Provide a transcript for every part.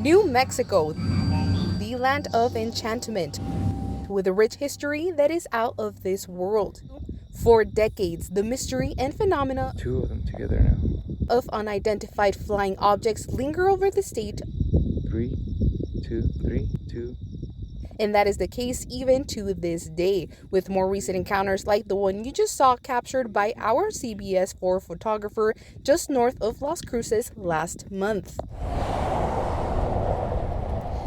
New Mexico, the land of enchantment, with a rich history that is out of this world. For decades, the mystery and phenomena, two of them together now, of unidentified flying objects linger over the state. 3, 2, 3, 2. And that is the case even to this day, with more recent encounters like the one you just saw captured by our CBS 4 photographer just north of Las Cruces last month.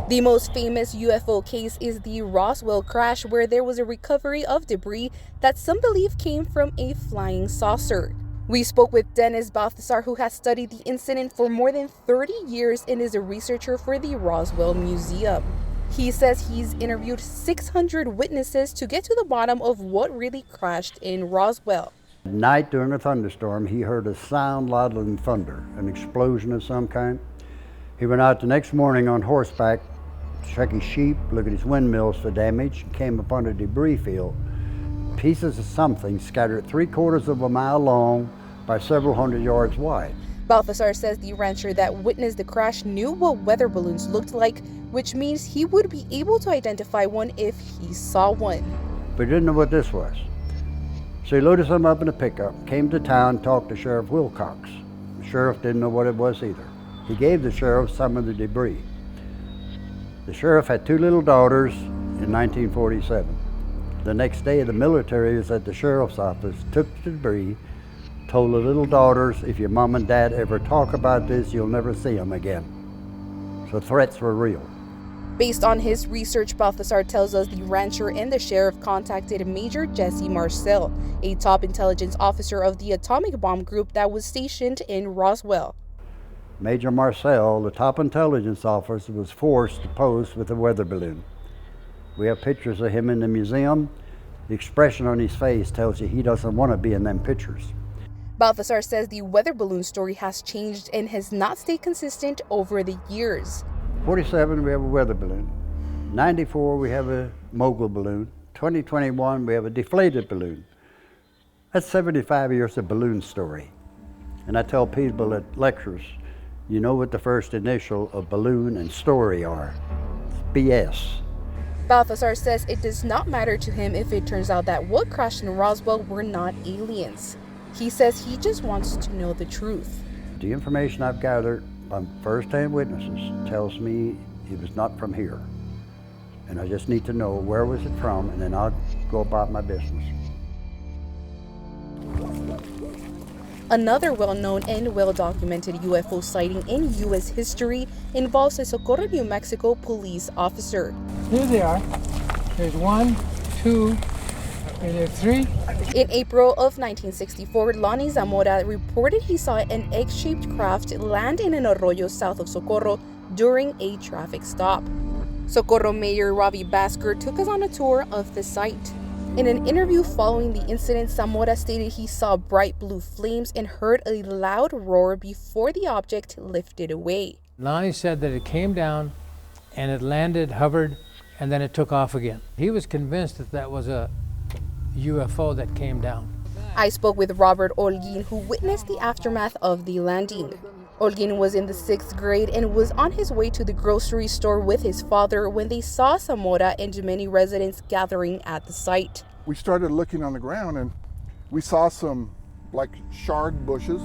The most famous UFO case is the Roswell crash, where there was a recovery of debris that some believe came from a flying saucer. We spoke with Dennis Balthazar, who has studied the incident for more than 30 years and is a researcher for the Roswell Museum. He says he's interviewed 600 witnesses to get to the bottom of what really crashed in Roswell. At night during a thunderstorm, he heard a sound louder than thunder, an explosion of some kind. He went out the next morning on horseback to check his sheep, look at his windmills for damage, and came upon a debris field. Pieces of something scattered 3/4 of a mile long by several hundred yards wide. Balthazar says the rancher that witnessed the crash knew what weather balloons looked like, which means he would be able to identify one if he saw one. But he didn't know what this was. So he loaded some up in a pickup, came to town, talked to Sheriff Wilcox. The sheriff didn't know what it was either. He gave the sheriff some of the debris. The sheriff had 2 little daughters in 1947. The next day, the military was at the sheriff's office, took the debris, told the little daughters, if your mom and dad ever talk about this, you'll never see them again. So threats were real. Based on his research, Balthazar tells us the rancher and the sheriff contacted Major Jesse Marcel, a top intelligence officer of the atomic bomb group that was stationed in Roswell. Major Marcel, the top intelligence officer, was forced to pose with a weather balloon. We have pictures of him in the museum. The expression on his face tells you he doesn't want to be in them pictures. Balthazar says the weather balloon story has changed and has not stayed consistent over the years. 47, we have a weather balloon. 94, we have a mogul balloon. 2021, we have a deflated balloon. That's 75 years of balloon story. And I tell people at lectures, you know what the first initial of balloon and story are. It's BS. Balthazar says it does not matter to him if it turns out that what crashed in Roswell were not aliens. He says he just wants to know the truth. The information I've gathered from first-hand witnesses tells me it was not from here. And I just need to know where was it from, and then I'll go about my business. Another well-known and well-documented UFO sighting in U.S. history involves a Socorro, New Mexico police officer. Here they are. There's 1, 2, and there's 3. In April of 1964, Lonnie Zamora reported he saw an egg-shaped craft land in an arroyo south of Socorro during a traffic stop. Socorro Mayor Robbie Basker took us on a tour of the site. In an interview following the incident, Zamora stated he saw bright blue flames and heard a loud roar before the object lifted away. Lonnie said that it came down and it landed, hovered, and then it took off again. He was convinced that that was a UFO that came down. I spoke with Robert Olguin, who witnessed the aftermath of the landing. Olguin was in the 6th grade and was on his way to the grocery store with his father when they saw Zamora and many residents gathering at the site. We started looking on the ground and we saw some like charred bushes,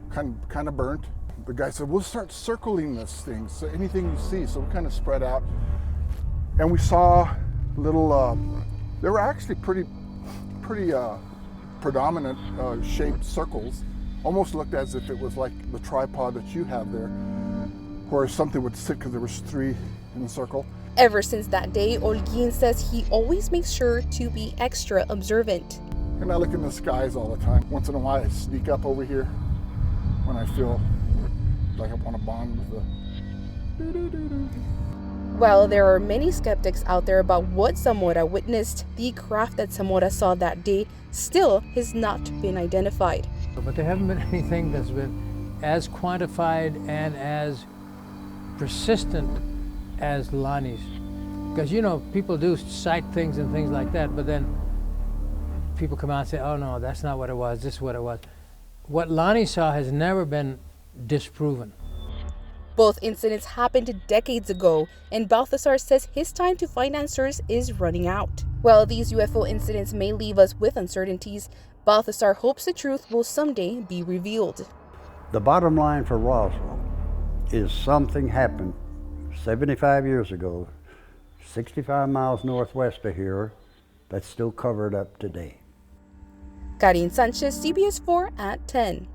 kind of burnt. The guy said, we'll start circling this thing, so anything you see. So we kind of spread out and we saw little, they were actually pretty predominant shaped circles. Almost looked as if it was like the tripod that you have there, where something would sit, because there was 3 in a circle. Ever since that day, Olguin says he always makes sure to be extra observant. And I look in the skies all the time. Once in a while I sneak up over here when I feel like I want to bond with the While there are many skeptics out there about what Zamora witnessed, the craft that Zamora saw that day still has not been identified. But there haven't been anything that's been as quantified and as persistent as Lonnie's. Because, you know, people do cite things and things like that, but then people come out and say, oh no, that's not what it was, this is what it was. What Lonnie saw has never been disproven. Both incidents happened decades ago, and Balthazar says his time to find answers is running out. While these UFO incidents may leave us with uncertainties, Balthazar hopes the truth will someday be revealed. The bottom line for Roswell is something happened 75 years ago, 65 miles northwest of here, that's still covered up today. Karin Sanchez, CBS 4 at 10.